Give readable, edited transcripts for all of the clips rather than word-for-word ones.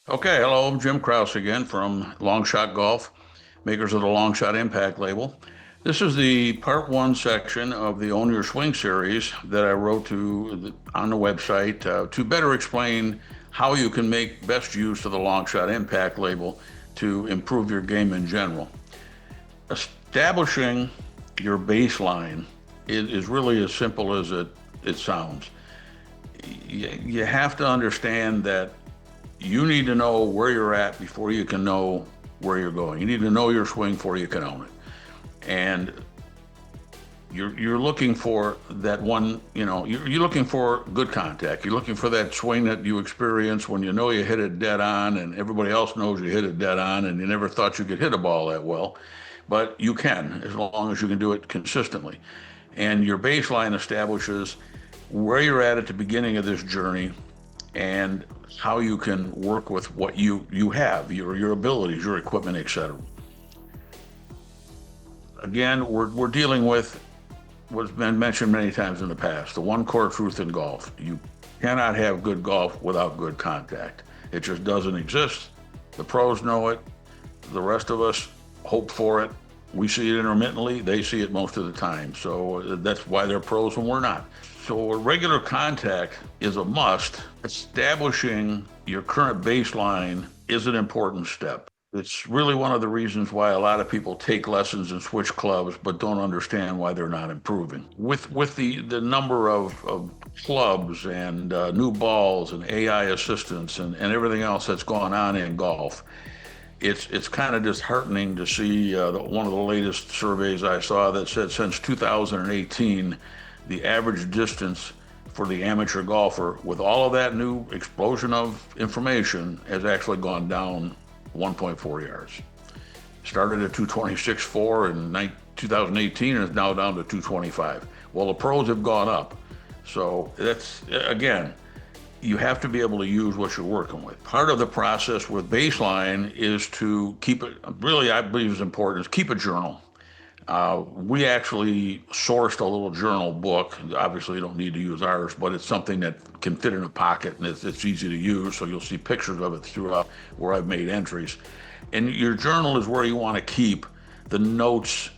Okay, hello, I'm Jim Krause again from Long Shot Golf, makers of the Long Shot Impact label. This is the part one section of the Own Your Swing series that I wrote on the website to better explain how you can make best use of the Long Shot Impact label to improve your game in general. Establishing your baseline is really as simple as it sounds. You have to understand that you need to know where you're at before you can know where you're going. You need to know your swing before you can own it. And you're looking for that one, you're looking for good contact. You're looking for that swing that you experience when you know you hit it dead on and everybody else knows you hit it dead on and you never thought you could hit a ball that well. But you can, as long as you can do it consistently. And your baseline establishes where you're at the beginning of this journey and how you can work with what you have, your abilities, your equipment, etc. Again, we're dealing with what's been mentioned many times in the past, the one core truth in golf. You cannot have good golf without good contact. It just doesn't exist. The pros know it. The rest of us hope for it. We see it intermittently. They see it most of the time. So that's why they're pros and we're not. So regular contact is a must. Establishing your current baseline is an important step. It's really one of the reasons why a lot of people take lessons and switch clubs, but don't understand why they're not improving. With the number of clubs and new balls and AI assistants and everything else that's gone on in golf, it's kind of disheartening to see one of the latest surveys I saw that said since 2018, the average distance for the amateur golfer, with all of that new explosion of information, has actually gone down 1.4 yards. Started at 226.4 in 2018 and is now down to 225. Well, the pros have gone up. So that's, again, you have to be able to use what you're working with. Part of the process with baseline is to keep it, really, I believe is important, is keep a journal. We actually sourced a little journal book. Obviously, you don't need to use ours, but it's something that can fit in a pocket and it's easy to use. So you'll see pictures of it throughout where I've made entries. And your journal is where you want to keep the notes,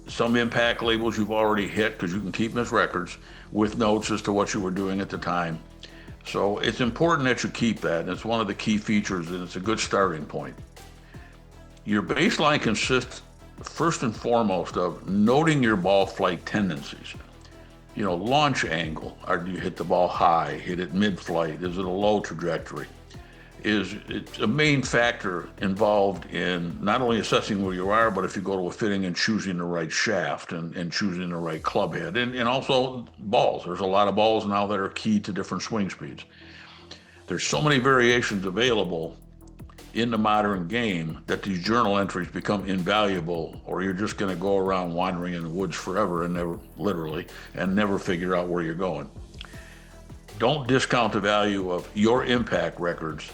some impact labels you've already hit, because you can keep them as records, with notes as to what you were doing at the time. So it's important that you keep that. And it's one of the key features, and it's a good starting point. Your baseline consists first and foremost of noting your ball flight tendencies. Launch angle. Do you hit the ball high? Hit it mid-flight? Is it a low trajectory? It's a main factor involved in not only assessing where you are, but if you go to a fitting and choosing the right shaft and choosing the right club head. And also balls. There's a lot of balls now that are key to different swing speeds. There's so many variations available in the modern game that these journal entries become invaluable, or you're just going to go around wandering in the woods forever and never, literally, and never figure out where you're going. Don't discount the value of your impact records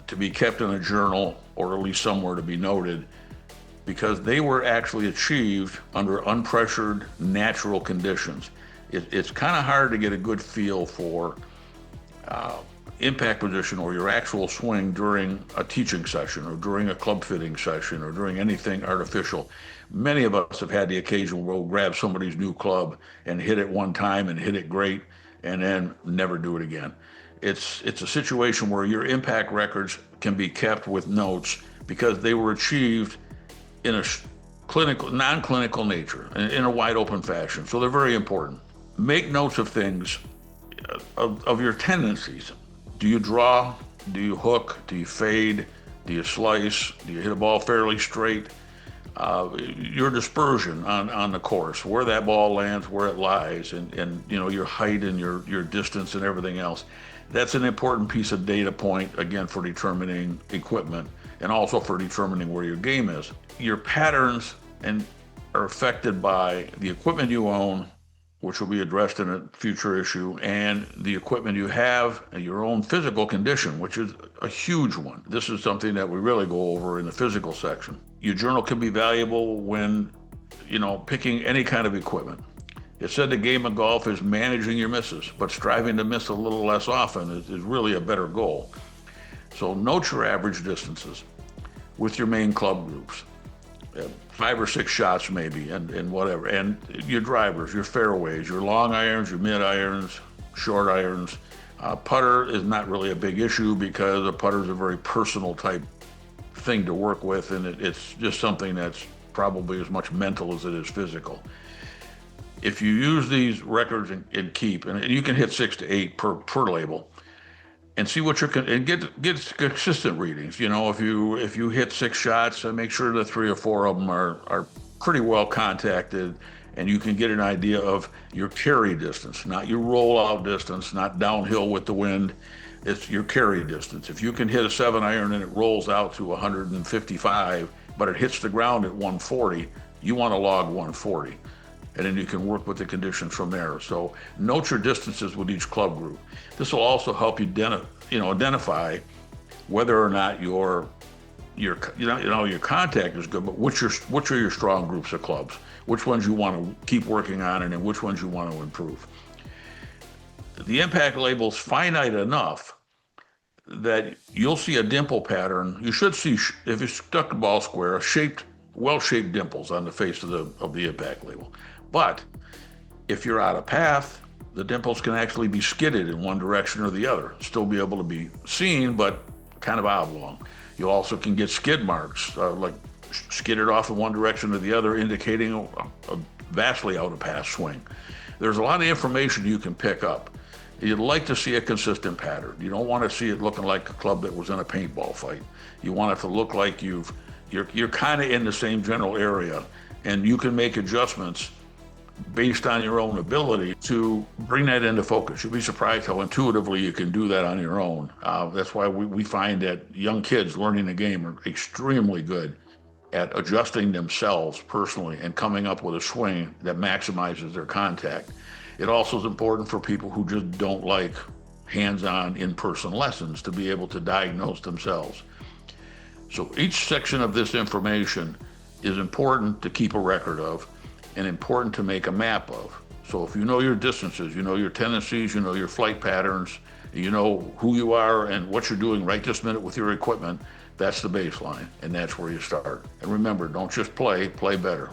to be kept in a journal or at least somewhere to be noted, because they were actually achieved under unpressured natural conditions. It's kind of hard to get a good feel for impact position or your actual swing during a teaching session or during a club fitting session or during anything artificial. Many of us have had the occasion where we'll grab somebody's new club and hit it one time and hit it great and then never do it again. It's a situation where your impact records can be kept with notes because they were achieved in a non-clinical nature, in a wide open fashion. So they're very important. Make notes of things, of your tendencies. Do you draw? Do you hook? Do you fade? Do you slice? Do you hit a ball fairly straight? Your dispersion on the course, where that ball lands, where it lies, and your height and your distance and everything else. That's an important piece of data point, again, for determining equipment and also for determining where your game is. Your patterns are affected by the equipment you own, which will be addressed in a future issue, and the equipment you have and your own physical condition, which is a huge one. This is something that we really go over in the physical section. Your journal can be valuable when, picking any kind of equipment. It's said the game of golf is managing your misses, but striving to miss a little less often is really a better goal. So note your average distances with your main club groups. 5 or 6 shots maybe, and whatever. And your drivers, your fairways, your long irons, your mid irons, short irons. Putter is not really a big issue because a putter is a very personal type thing to work with, and it's just something that's probably as much mental as it is physical. If you use these records and keep, and you can hit 6 to 8 per label, and see what and get consistent readings. If you hit 6 shots, make sure that 3 or 4 of them are pretty well contacted, and you can get an idea of your carry distance, not your rollout distance, not downhill with the wind. It's your carry distance. If you can hit a 7 iron and it rolls out to 155, but it hits the ground at 140, you want to log 140. And then you can work with the conditions from there. So note your distances with each club group. This will also help you identify whether or not your contact is good, but which are your strong groups of clubs, which ones you want to keep working on, and then which ones you want to improve. The impact label's finite enough that you'll see a dimple pattern. You should see, if you stuck the ball square, well-shaped dimples on the face of the impact label. But if you're out of path, the dimples can actually be skidded in one direction or the other, still be able to be seen, but kind of oblong. You also can get skid marks, like skidded off in one direction or the other, indicating a vastly out of path swing. There's a lot of information you can pick up. You'd like to see a consistent pattern. You don't want to see it looking like a club that was in a paintball fight. You want it to look like you're kind of in the same general area, and you can make adjustments based on your own ability to bring that into focus. You'll be surprised how intuitively you can do that on your own. That's why we find that young kids learning the game are extremely good at adjusting themselves personally and coming up with a swing that maximizes their contact. It also is important for people who just don't like hands-on in-person lessons to be able to diagnose themselves. So each section of this information is important to keep a record of and important to make a map of. So if you know your distances, you know your tendencies, you know your flight patterns, you know who you are and what you're doing right this minute with your equipment, that's the baseline, and that's where you start. And remember, don't just play better.